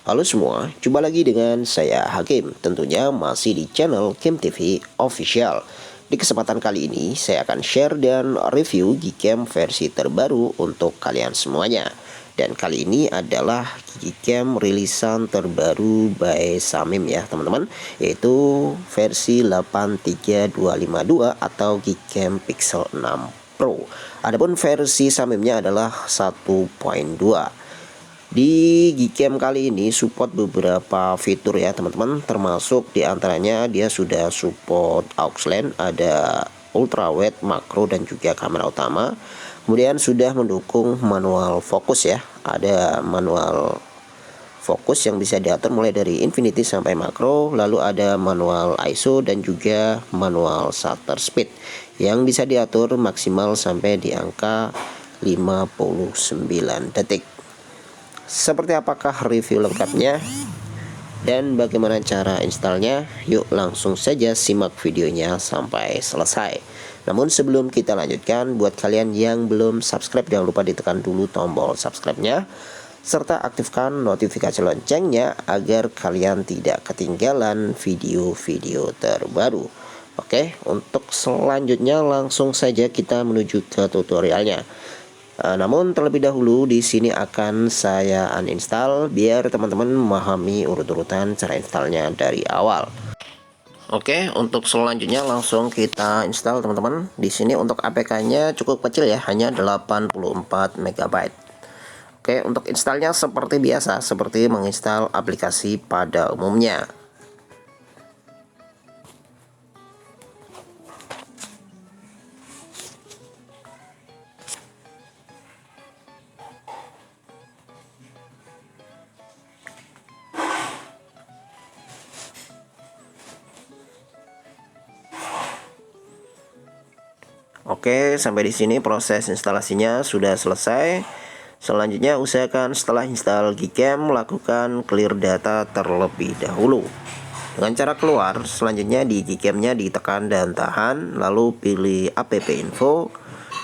Halo semua, jumpa lagi dengan saya Hakim. Tentunya masih di channel Kim TV Official. Di kesempatan kali ini saya akan share dan review Gcam versi terbaru untuk kalian semuanya. Dan kali ini adalah Gcam rilisan terbaru by Samim ya teman-teman, yaitu versi 83252 atau Gcam Pixel 6 Pro. Adapun versi Samimnya adalah 1.2. Di Gcam kali ini support beberapa fitur ya teman-teman, termasuk diantaranya dia sudah support aux LAN, ada ultrawide, makro dan juga kamera utama. Kemudian sudah mendukung manual fokus ya, ada manual fokus yang bisa diatur mulai dari infinity sampai makro, lalu ada manual ISO dan juga manual shutter speed yang bisa diatur maksimal sampai di angka 59 detik. Seperti apakah review lengkapnya dan bagaimana cara installnya? Yuk langsung saja simak videonya sampai selesai. Namun sebelum kita lanjutkan, buat kalian yang belum subscribe jangan lupa ditekan dulu tombol subscribe-nya serta aktifkan notifikasi loncengnya agar kalian tidak ketinggalan video-video terbaru. Oke, untuk selanjutnya langsung saja kita menuju ke tutorialnya. Namun terlebih dahulu di sini akan saya uninstall biar teman-teman memahami urut-urutan cara installnya dari awal. Oke, untuk selanjutnya langsung kita install teman-teman. Di sini untuk APK-nya cukup kecil ya, hanya 84 MB. Oke, untuk installnya seperti biasa, seperti menginstal aplikasi pada umumnya. Oke, sampai di sini proses instalasinya sudah selesai. Selanjutnya usahakan setelah install Gcam lakukan clear data terlebih dahulu. Dengan cara keluar, selanjutnya di Gcam-nya ditekan dan tahan, lalu pilih app info,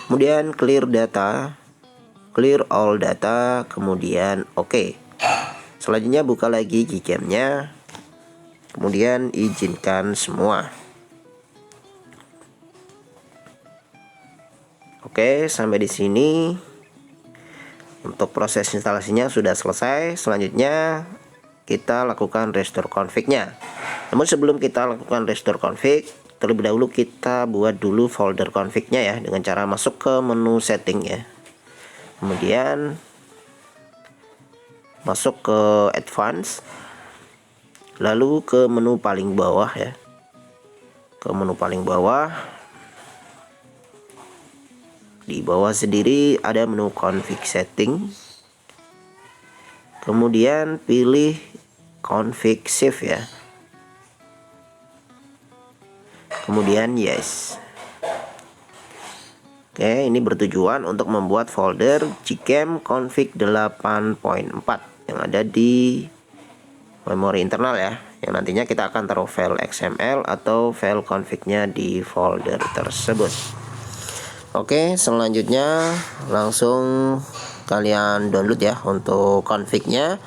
kemudian clear data, clear all data, kemudian oke. Selanjutnya buka lagi Gcam-nya, kemudian izinkan semua. Oke, sampai di sini untuk proses instalasinya sudah selesai. Selanjutnya kita lakukan restore config-nya. Namun sebelum kita lakukan restore config, terlebih dahulu kita buat dulu folder config-nya ya, dengan cara masuk ke menu setting ya. Kemudian masuk ke advance, lalu ke menu paling bawah ya. Ke menu paling bawah. Di bawah sendiri ada menu config setting. Kemudian pilih config save ya. Kemudian yes. Oke, ini bertujuan untuk membuat folder Gcam config 8.4 yang ada di memori internal ya. Yang nantinya kita akan taruh file XML atau file config-nya di folder tersebut. Oke, selanjutnya langsung kalian download ya untuk config-nya.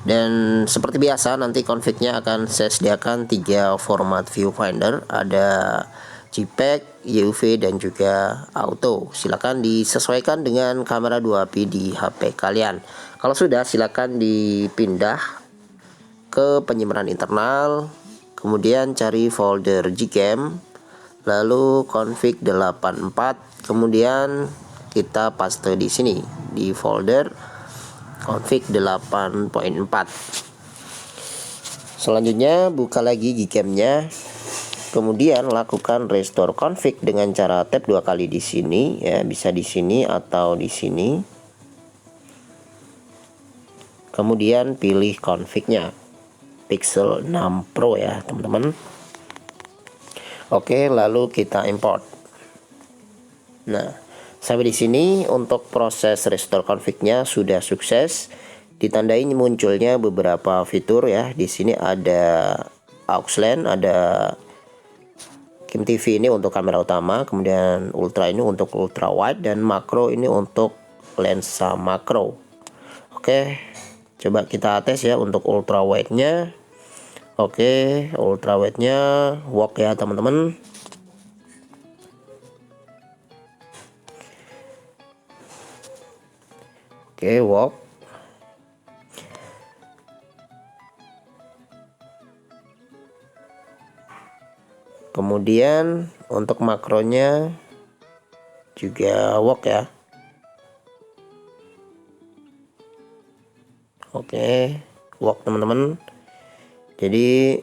Dan seperti biasa nanti config-nya akan saya sediakan 3 format viewfinder, ada JPEG, EUV dan juga auto. Silakan disesuaikan dengan kamera 2p di HP kalian. Kalau sudah silakan dipindah ke penyimpanan internal, kemudian cari folder Gcam, lalu config 84, kemudian kita paste di sini di folder config 8.4. Selanjutnya buka lagi Gcam-nya, kemudian lakukan restore config dengan cara tap 2 kali di sini ya, bisa di sini atau di sini. Kemudian pilih config-nya Pixel 6 Pro ya teman-teman. Oke, lalu kita import. Nah, sampai di sini untuk proses restore config-nya sudah sukses. Ditandai munculnya beberapa fitur ya. Di sini ada aux LAN, ada Kim TV ini untuk kamera utama, kemudian ultra ini untuk ultra wide, dan makro ini untuk lensa makro. Oke, Coba kita tes ya untuk ultra wide nya. Oke, ultra wide nya work ya teman-teman. Oke, work. Kemudian untuk makronya juga work ya. Oke, work teman-teman. Jadi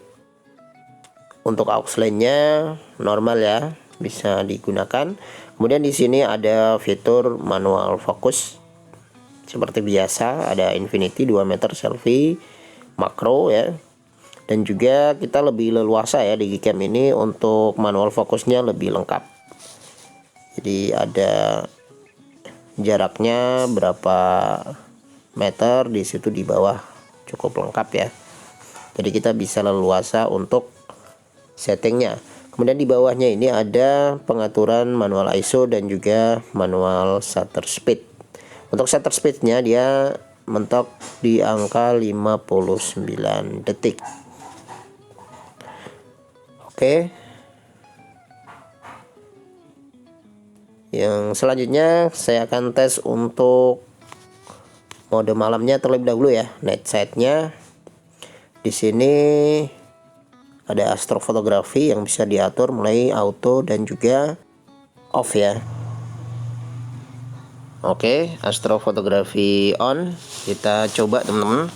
untuk aux line-nya normal ya, bisa digunakan. Kemudian di sini ada fitur manual fokus. Seperti biasa ada infinity 2 meter selfie makro ya. Dan juga kita lebih leluasa ya di Gcam ini untuk manual fokusnya lebih lengkap. Jadi ada jaraknya berapa meter di situ di bawah, cukup lengkap ya. Jadi kita bisa leluasa untuk settingnya. Kemudian di bawahnya ini ada pengaturan manual ISO dan juga manual shutter speed. Untuk shutter speednya dia mentok di angka 59 detik. Oke. Yang selanjutnya saya akan tes untuk mode malamnya terlebih dahulu ya. Night sight-nya di sini ada astrofotografi yang bisa diatur mulai auto dan juga off ya. Oke, astrofotografi on. Kita coba teman-teman.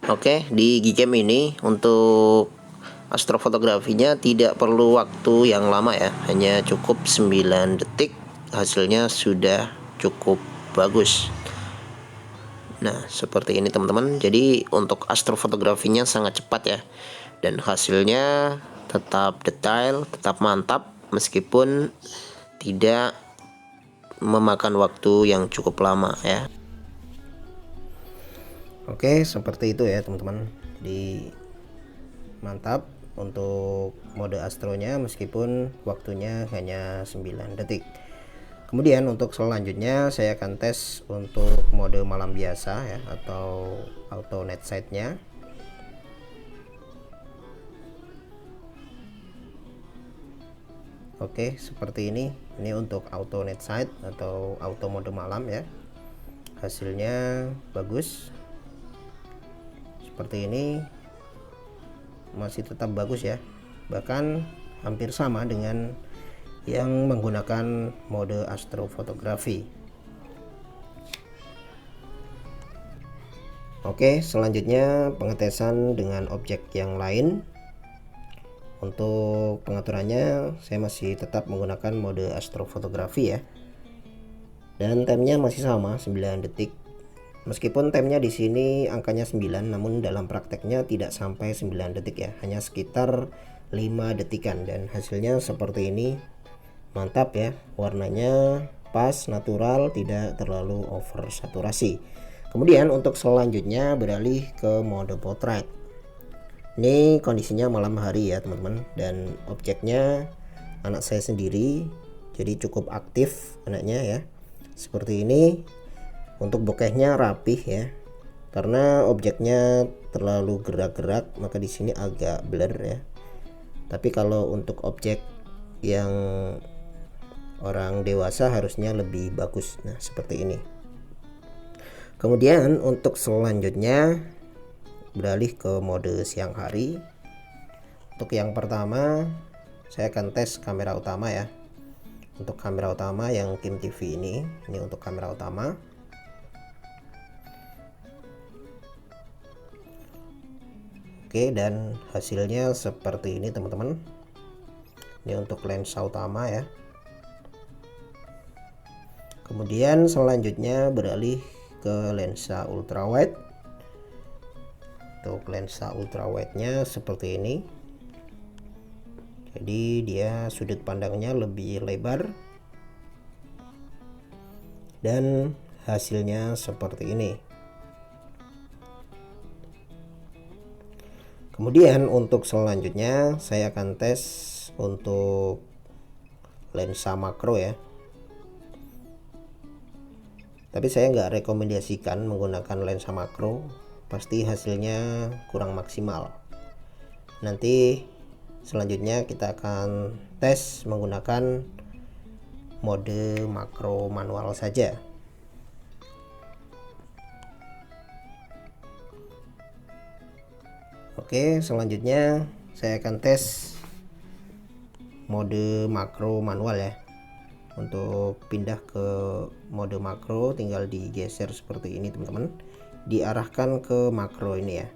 Oke, di Gcam ini untuk astrofotografinya tidak perlu waktu yang lama ya, hanya cukup 9 detik. Hasilnya sudah cukup bagus. Nah, seperti ini teman-teman. Jadi untuk astrofotografinya sangat cepat ya. Dan hasilnya tetap detail, tetap mantap meskipun tidak memakan waktu yang cukup lama ya. Oke, seperti itu ya teman-teman. Jadi mantap untuk mode astronya meskipun waktunya hanya 9 detik. Kemudian untuk selanjutnya saya akan tes untuk mode malam biasa ya, atau auto night sight-nya. Oke, seperti ini. Ini untuk auto night sight atau auto mode malam ya. Hasilnya bagus. Seperti ini. Masih tetap bagus ya. Bahkan hampir sama dengan yang menggunakan mode astrofotografi. Oke, selanjutnya pengetesan dengan objek yang lain. Untuk pengaturannya saya masih tetap menggunakan mode astrofotografi ya. Dan timenya masih sama 9 detik. Meskipun timenya di sini angkanya 9, namun dalam prakteknya tidak sampai 9 detik ya, hanya sekitar 5 detikan dan hasilnya seperti ini. Mantap ya, warnanya pas, natural, tidak terlalu over saturasi. Kemudian untuk selanjutnya beralih ke mode portrait. Ini kondisinya malam hari ya teman-teman, dan objeknya anak saya sendiri, jadi cukup aktif anaknya ya. Seperti ini. Untuk bokehnya rapih ya, karena objeknya terlalu gerak-gerak maka di sini agak blur ya. Tapi kalau untuk objek yang orang dewasa harusnya lebih bagus. Nah, seperti ini. Kemudian untuk selanjutnya beralih ke mode siang hari. Untuk yang pertama saya akan tes kamera utama ya. Untuk kamera utama yang Kim TV ini untuk kamera utama. Oke, dan hasilnya seperti ini teman-teman. Ini untuk lensa utama ya. Kemudian selanjutnya beralih ke lensa ultrawide. Untuk lensa ultrawide-nya seperti ini. Jadi dia sudut pandangnya lebih lebar. Dan hasilnya seperti ini. Kemudian untuk selanjutnya saya akan tes untuk lensa makro ya. Tapi saya nggak rekomendasikan menggunakan lensa makro, pasti hasilnya kurang maksimal. Nanti selanjutnya kita akan tes menggunakan mode makro manual saja. Oke, selanjutnya saya akan tes mode makro manual ya. Untuk pindah ke mode makro tinggal digeser seperti ini teman-teman, diarahkan ke makro ini ya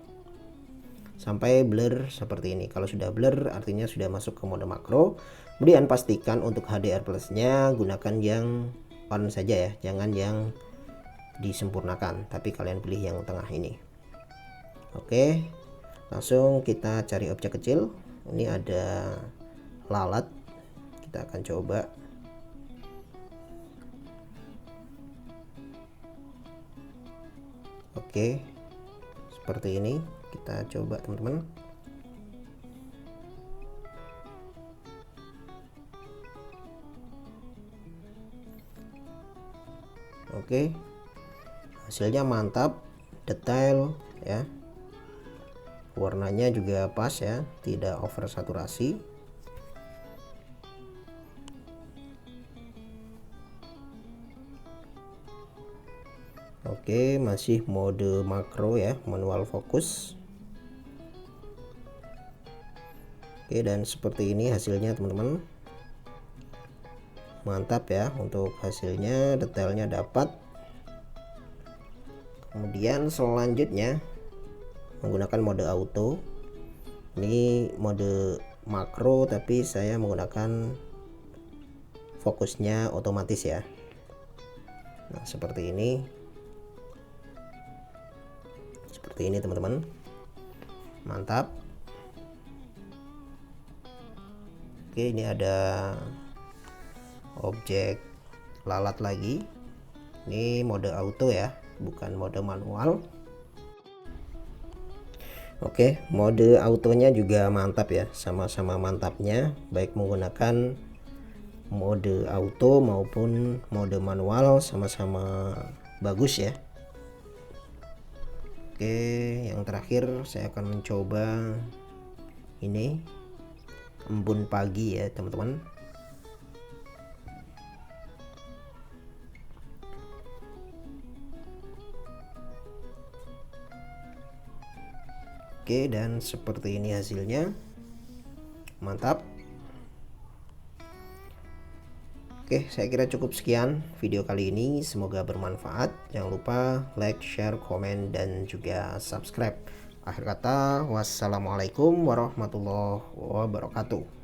sampai blur seperti ini. Kalau sudah blur artinya sudah masuk ke mode makro. Kemudian pastikan untuk HDR plusnya gunakan yang on saja ya, jangan yang disempurnakan, tapi kalian pilih yang tengah ini. Oke, langsung kita cari objek kecil. Ini ada lalat, kita akan coba. Oke, seperti ini kita coba teman-teman. Oke, hasilnya mantap, detail ya, warnanya juga pas ya, tidak over saturasi. Oke, masih mode makro ya, manual fokus. Oke, dan seperti ini hasilnya teman-teman, mantap ya untuk hasilnya, detailnya dapat. Kemudian selanjutnya menggunakan mode auto. Ini mode makro tapi saya menggunakan fokusnya otomatis ya. Nah, seperti ini teman-teman, mantap. Oke, ini ada objek lalat lagi. Ini mode auto ya, bukan mode manual. Oke, mode autonya juga mantap ya, sama-sama mantapnya, baik menggunakan mode auto maupun mode manual sama-sama bagus ya. Oke, yang terakhir saya akan mencoba ini embun pagi ya teman-teman. Oke, dan seperti ini hasilnya, mantap. Oke, saya kira cukup sekian video kali ini, semoga bermanfaat. Jangan lupa like, share, komen, dan juga subscribe. Akhir kata, wassalamualaikum warahmatullahi wabarakatuh.